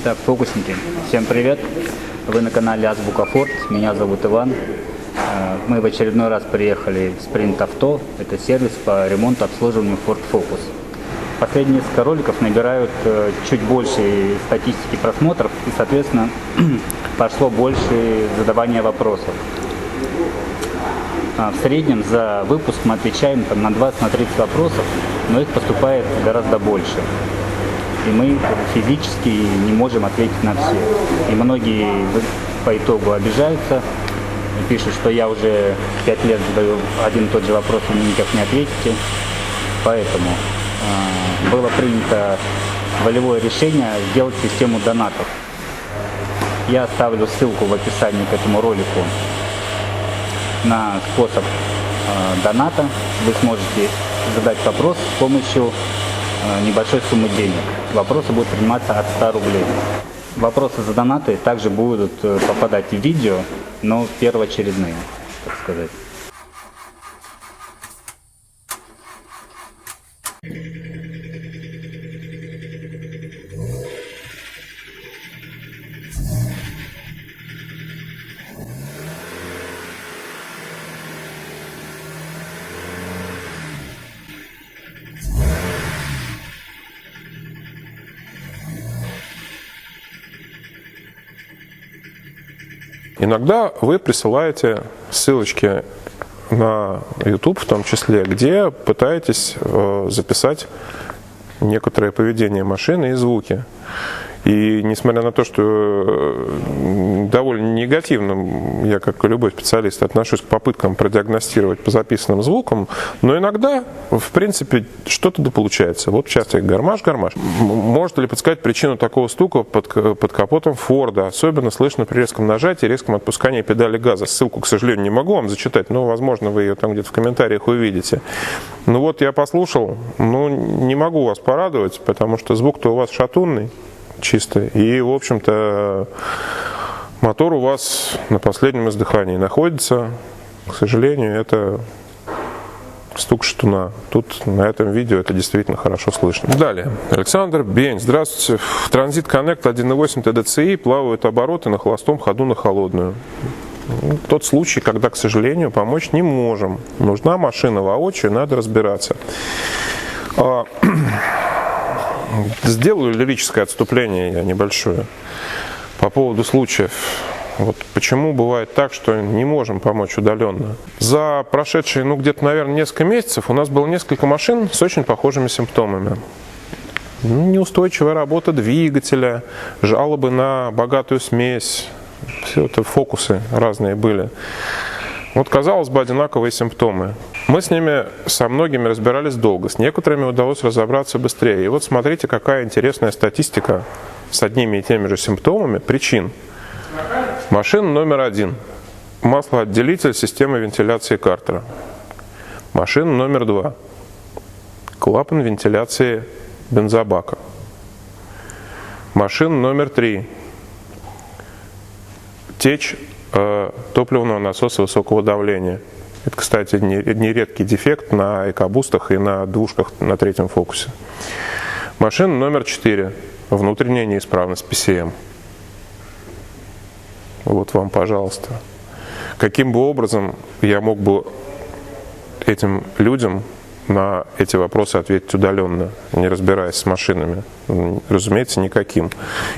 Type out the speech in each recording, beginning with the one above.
Так, фокусники, всем привет! Вы на канале Азбука Форд, меня зовут Иван. Мы в очередной раз приехали в Sprint Auto, это сервис по ремонту и обслуживанию Ford Focus. Последние несколько роликов набирают чуть больше статистики просмотров и, соответственно, пошло больше задавания вопросов. В среднем за выпуск мы отвечаем на 20-30 вопросов, но их поступает гораздо больше. И мы физически не можем ответить на все. И многие по итогу обижаются, пишут, что я уже 5 лет задаю один и тот же вопрос, и вы никак не ответите. Поэтому было принято волевое решение сделать систему донатов. Я оставлю ссылку в описании к этому ролику на способ доната. Вы сможете задать вопрос с помощью небольшой суммы денег. Вопросы будут приниматься от 100 рублей. Вопросы за донаты также будут попадать в видео, но первоочередные, так сказать. Иногда вы присылаете ссылочки на YouTube, в том числе, где пытаетесь записать некоторое поведение машины и звуки. И несмотря на то, что довольно негативно, я, как и любой специалист, отношусь к попыткам продиагностировать по записанным звукам, но иногда, в принципе, что-то да получается. Вот сейчас я гармаш. Может ли подсказать причину такого стука под капотом Форда? Особенно слышно при резком нажатии и резком отпускании педали газа. Ссылку, к сожалению, не могу вам зачитать, но, возможно, вы ее там где-то в комментариях увидите. Ну вот я послушал, но не могу вас порадовать, потому что звук-то у вас шатунный. Чистый. И, в общем-то, мотор у вас на последнем издыхании находится. К сожалению, это стук шатуна. Тут на этом видео это действительно хорошо слышно. Далее. Александр Бень. Здравствуйте. В Transit Connect 1.8 TDCi плавают обороты на холостом ходу на холодную. Тот случай, когда, к сожалению, помочь не можем. Нужна машина воочию, надо разбираться. Сделаю лирическое отступление я небольшое по поводу случаев. Вот почему бывает так, что не можем помочь удаленно. За прошедшие, где-то, наверное, несколько месяцев у нас было несколько машин с очень похожими симптомами. Неустойчивая работа двигателя, жалобы на богатую смесь. Все это фокусы разные были. Вот, казалось бы, одинаковые симптомы. Мы с ними со многими разбирались долго, с некоторыми удалось разобраться быстрее. И вот смотрите, какая интересная статистика с одними и теми же симптомами причин. Машина номер 1. Маслоотделитель системы вентиляции картера. Машина номер 2. Клапан вентиляции бензобака. Машина номер 3. Течь топливного насоса высокого давления. Это, кстати, нередкий дефект на экобустах и на двушках на третьем фокусе. Машина номер 4. Внутренняя неисправность PCM. Вот вам, пожалуйста. Каким бы образом я мог бы этим людям на эти вопросы ответить удаленно, не разбираясь с машинами? Разумеется, никаким.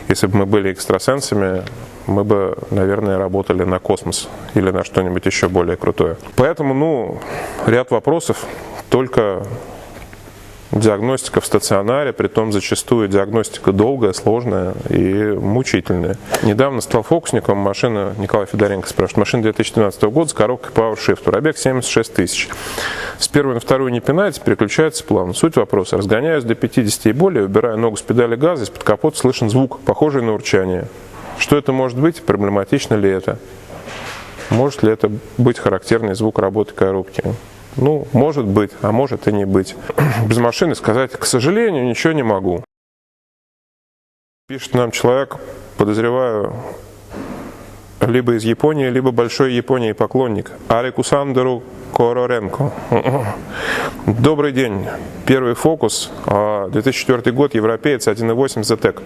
Если бы мы были экстрасенсами, мы бы, наверное, работали на космос или на что-нибудь еще более крутое. Поэтому, ряд вопросов, только диагностика в стационаре, притом зачастую диагностика долгая, сложная и мучительная. Недавно стал фокусником, машина, Николай Федоренко спрашивает, машина 2012 года с коробкой PowerShift, пробег 76 тысяч. С первой на вторую не пинается, переключается плавно. Суть вопроса, разгоняюсь до 50 и более, убираю ногу с педали газа, из-под капота слышен звук, похожий на урчание. Что это может быть? Проблематично ли это? Может ли это быть характерный звук работы коробки? Может быть, а может и не быть. Без машины сказать, к сожалению, ничего не могу. Пишет нам человек, подозреваю, либо из Японии, либо большой Японии поклонник. Арикусандеру Короренко. Добрый день. Первый фокус, 2004 год, европеец, 1.8 ZTEC.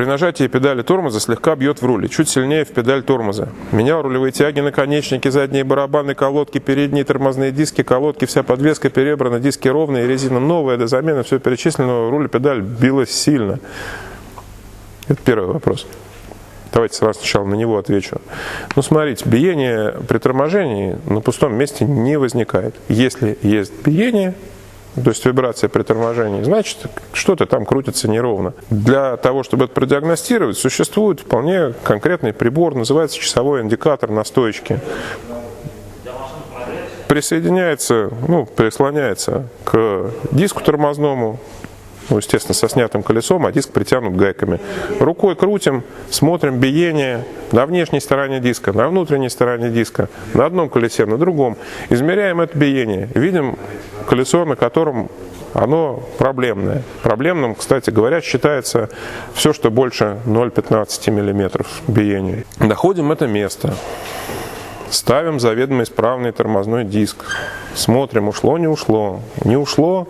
При нажатии педали тормоза слегка бьет в руль, чуть сильнее в педаль тормоза. Менял рулевые тяги, наконечники, задние барабаны, колодки, передние тормозные диски, колодки, вся подвеска перебрана, диски ровные, резина новая, до замены все перечислено, руль и педаль билась сильно. Это первый вопрос. Давайте сначала на него отвечу. Ну, смотрите, биение при торможении на пустом месте не возникает. Если есть биение, то есть вибрация при торможении, значит, что-то там крутится неровно. Для того, чтобы это продиагностировать, существует вполне конкретный прибор, называется часовой индикатор на стоечке. Присоединяется, прислоняется к диску тормозному, естественно, со снятым колесом, а диск притянут гайками. Рукой крутим, смотрим биение на внешней стороне диска, на внутренней стороне диска, на одном колесе, на другом. Измеряем это биение. Видим колесо, на котором оно проблемное. Проблемным, кстати говоря, считается все, что больше 0,15 мм биения. Находим это место. Ставим заведомо исправный тормозной диск. Смотрим, ушло, не ушло. Не ушло,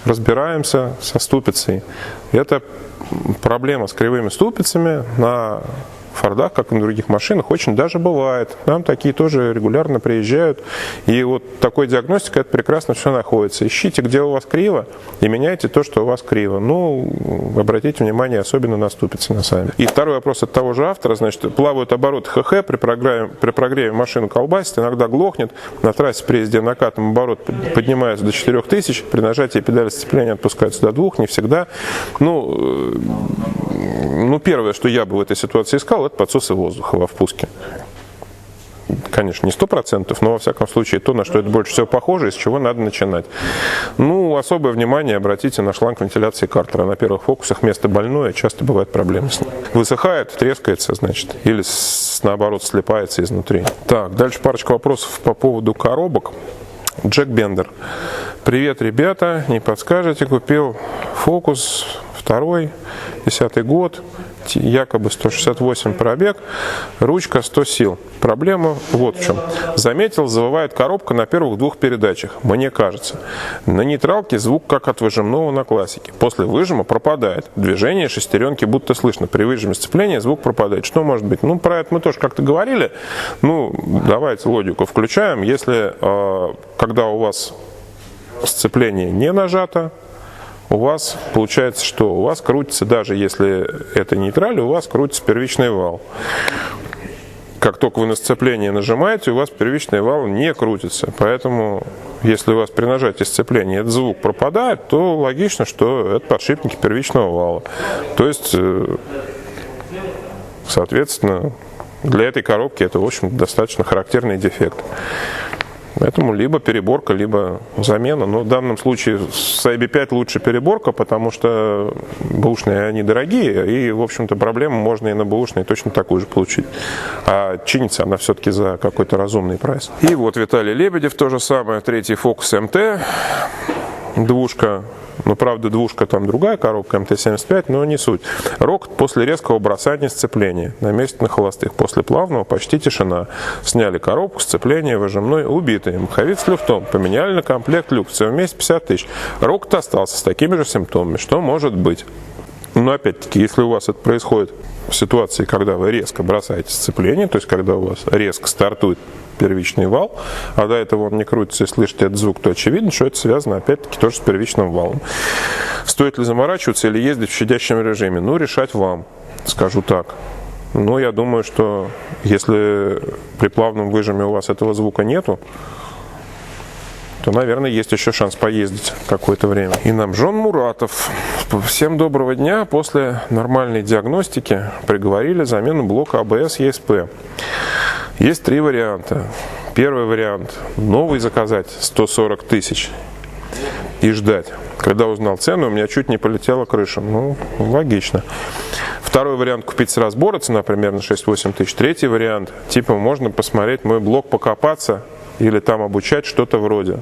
разбираемся со ступицей. Это проблема с кривыми ступицами на Фордах, как и на других машинах, очень даже бывает. Нам такие тоже регулярно приезжают. И вот такой диагностикой это прекрасно все находится. Ищите, где у вас криво, и меняйте то, что у вас криво. Обратите внимание особенно на ступицы на сами. И второй вопрос от того же автора. Значит, плавают обороты ХХ, при прогреве машину колбасит, иногда глохнет. На трассе при езде накатом оборот поднимается до 4000, при нажатии педали сцепления отпускается до 2, не всегда. Первое, что я бы в этой ситуации искал, это подсосы воздуха во впуске. Конечно, не 100%, но во всяком случае то, на что это больше всего похоже, и с чего надо начинать. Особое внимание обратите на шланг вентиляции картера. На первых фокусах место больное, часто бывают проблемы с ним. Высыхает, трескается, значит, или наоборот слипается изнутри. Так, дальше парочка вопросов по поводу коробок. Джек Бендер. Привет, ребята, не подскажете, купил Фокус 2, 10 год, якобы 168 пробег, ручка 100 сил. Проблема вот в чем. Заметил, завывает коробка на первых 2 передачах, мне кажется. На нейтралке звук как от выжимного на классике. После выжима пропадает. Движение шестеренки будто слышно. При выжиме сцепления звук пропадает. Что может быть? Про это мы тоже как-то говорили. Давайте логику включаем. Если, когда у вас сцепление не нажато, у вас получается, что у вас крутится, даже если это нейтраль, у вас крутится первичный вал. Как только вы на сцепление нажимаете, у вас первичный вал не крутится. Поэтому, если у вас при нажатии сцепления этот звук пропадает, то логично, что это подшипники первичного вала. То есть, соответственно, для этой коробки это, в общем, достаточно характерный дефект. Поэтому либо переборка, либо замена. Но в данном случае с IB5 лучше переборка, потому что бэушные они дорогие, и, в общем-то, проблему можно и на бэушные точно такую же получить. А чинится она все-таки за какой-то разумный прайс. И вот Виталий Лебедев, то же самое, 3-й Focus MT, двушка. Правда, двушка там другая коробка, МТ-75, но не суть. Рок после резкого бросания сцепления. На месте на холостых. После плавного почти тишина. Сняли коробку, сцепление, выжимной, убитый. Маховик с люфтом. Поменяли на комплект люк. Все вместе 50 000. Рок-то остался с такими же симптомами. Что может быть? Но опять-таки, если у вас это происходит в ситуации, когда вы резко бросаете сцепление, то есть когда у вас резко стартует первичный вал, а до этого он не крутится и слышите этот звук, то очевидно, что это связано опять-таки тоже с первичным валом. Стоит ли заморачиваться или ездить в щадящем режиме? Решать вам, скажу так. Я думаю, что если при плавном выжиме у вас этого звука нету, то, наверное, есть еще шанс поездить какое-то время. И нам Жон Муратов. Всем доброго дня. После нормальной диагностики приговорили замену блока АБС ESP. Есть 3 варианта. Первый вариант – новый заказать 140 000 и ждать. Когда узнал цену, у меня чуть не полетела крыша. Логично. Второй вариант – купить с разбора, цена примерно 6-8 тысяч. Третий вариант – можно посмотреть мой блог, покопаться или там обучать что-то вроде.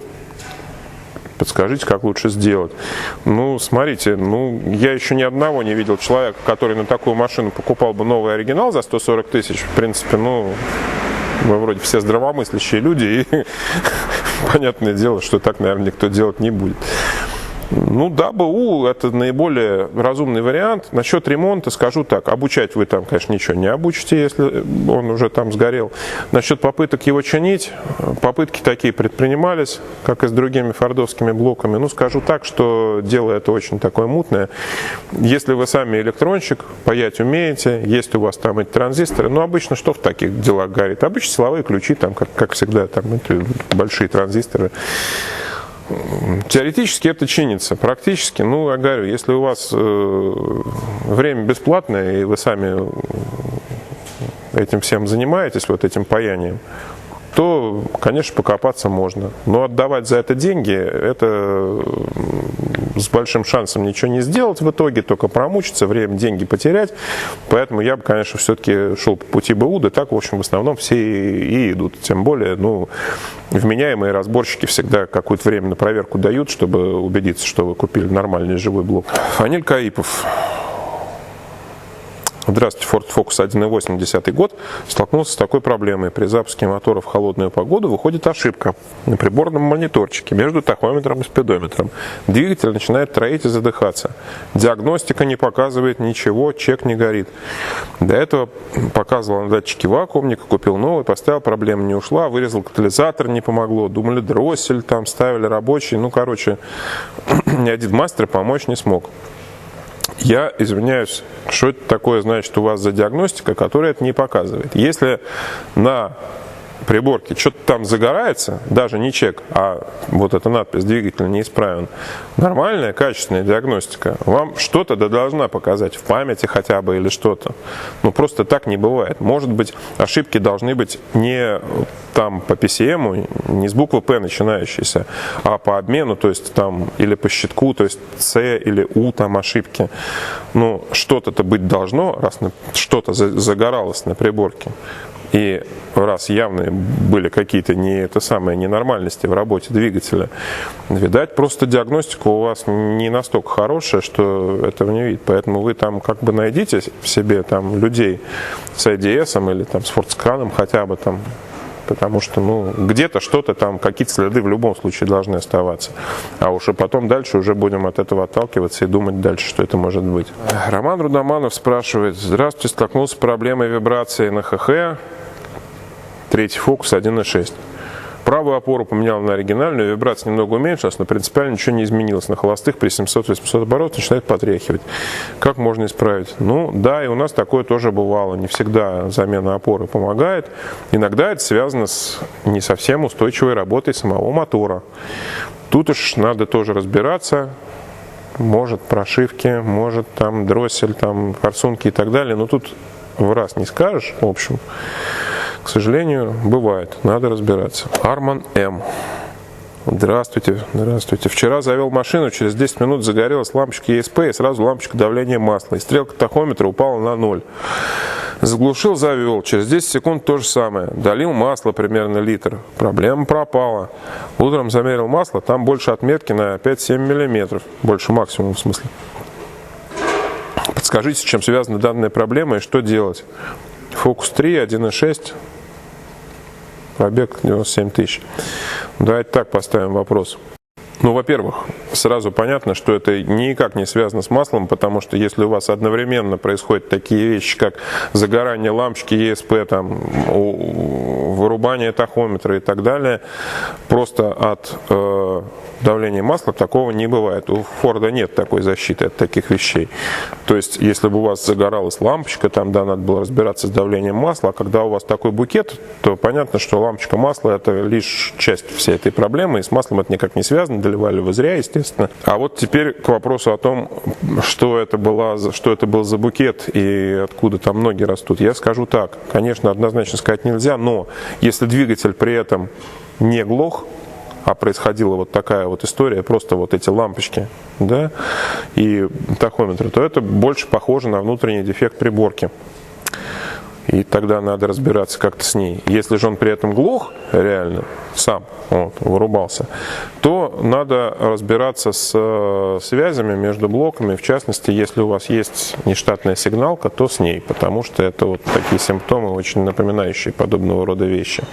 Подскажите, как лучше сделать. Смотрите, я еще ни одного не видел человека, который на такую машину покупал бы новый оригинал за 140 000. В принципе, вы вроде все здравомыслящие люди, и понятное дело, что так, наверное, никто делать не будет. Ну, да, БУ – это наиболее разумный вариант. Насчет ремонта скажу так. Обучать вы там, конечно, ничего не обучите, если он уже там сгорел. Насчет попыток его чинить, попытки такие предпринимались, как и с другими фордовскими блоками. Ну, скажу так, что дело это очень такое мутное. Если вы сами электронщик, паять умеете, есть у вас там эти транзисторы, ну, обычно что в таких делах горит? Обычно силовые ключи, там, как всегда, там эти большие транзисторы. Теоретически это чинится, практически, ну, я говорю, если у вас время бесплатное, и вы сами этим всем занимаетесь, вот этим паянием, то, конечно, покопаться можно. Но отдавать за это деньги, это с большим шансом ничего не сделать в итоге, только промучиться, время, деньги потерять. Поэтому я бы, конечно, все-таки шел по пути БУ, да так, в общем, в основном все и идут. Тем более, ну, вменяемые разборщики всегда какое-то время на проверку дают, чтобы убедиться, что вы купили нормальный живой блок. Фаниль Каипов. Здравствуйте, Ford Focus 1.8, 10 год. Столкнулся с такой проблемой. При запуске мотора в холодную погоду выходит ошибка на приборном мониторчике между тахометром и спидометром. Двигатель начинает троить и задыхаться. Диагностика не показывает ничего, чек не горит. До этого показывал на датчике вакуумника, купил новый, поставил, проблема не ушла, вырезал катализатор, не помогло. Думали, дроссель там ставили рабочий. Ну, короче, ни один мастер помочь не смог. Я извиняюсь, что это такое, значит, у вас за диагностика, которая это не показывает. Если на приборке что-то там загорается, даже не чек, а вот эта надпись «двигатель неисправен», нормальная, качественная диагностика вам что-то да должна показать, в памяти хотя бы или что-то. Ну, просто так не бывает. Может быть, ошибки должны быть не там по PCM, не с буквы П начинающиеся, а по обмену, то есть там или по щитку, то есть С или У там ошибки. Ну, что-то-то быть должно, раз что-то загоралось на приборке. И раз явные были какие-то ненормальности в работе двигателя, видать, просто диагностика у вас не настолько хорошая, что этого не видит. Поэтому вы там как бы найдите в себе там людей с IDS или там с фордсканом хотя бы там, потому что, ну, где-то что-то там, какие-то следы в любом случае должны оставаться. А уж и потом дальше уже будем от этого отталкиваться и думать дальше, что это может быть. Роман Рудоманов спрашивает: здравствуйте, столкнулся с проблемой вибрации на ХХ, третий Focus 1.6. Правую опору поменял на оригинальную, вибрация немного уменьшилась, но принципиально ничего не изменилось. На холостых при 700-800 оборотов начинает потряхивать. Как можно исправить? Ну да, и у нас такое тоже бывало. Не всегда замена опоры помогает. Иногда это связано с не совсем устойчивой работой самого мотора. Тут уж надо тоже разбираться. Может прошивки, может там дроссель, там форсунки и так далее. Но тут в раз не скажешь, в общем. К сожалению, бывает. Надо разбираться. Арман М. Здравствуйте. Здравствуйте. Вчера завел машину, через 10 минут загорелась лампочка ESP и сразу лампочка давления масла. И стрелка тахометра упала на 0. Заглушил, завел. Через 10 секунд то же самое. Долил масло примерно литр. Проблема пропала. Утром замерил масло, там больше отметки на 5-7 мм. Больше максимум в смысле. Подскажите, с чем связана данная проблема и что делать? Focus 3, 1.6, пробег 97 тысяч. Давайте так поставим вопрос. Ну, во-первых, сразу понятно, что это никак не связано с маслом, потому что если у вас одновременно происходят такие вещи, как загорание лампочки ESP, там, вырубание тахометра и так далее, просто от давления масла такого не бывает. У Форда нет такой защиты от таких вещей. То есть, если бы у вас загоралась лампочка, там, да, надо было разбираться с давлением масла, а когда у вас такой букет, то понятно, что лампочка масла – это лишь часть всей этой проблемы, и с маслом это никак не связано, доливали вы зря, естественно. А вот теперь к вопросу о том, что это был за букет и откуда там ноги растут. Я скажу так, конечно, однозначно сказать нельзя, но если двигатель при этом не глох, а происходила вот такая вот история, просто вот эти лампочки, да, и тахометры, то это больше похоже на внутренний дефект приборки. И тогда надо разбираться как-то с ней. Если же он при этом глух, реально, сам вот, вырубался, то надо разбираться с связями между блоками. В частности, если у вас есть нештатная сигналка, то с ней, потому что это вот такие симптомы, очень напоминающие подобного рода вещи.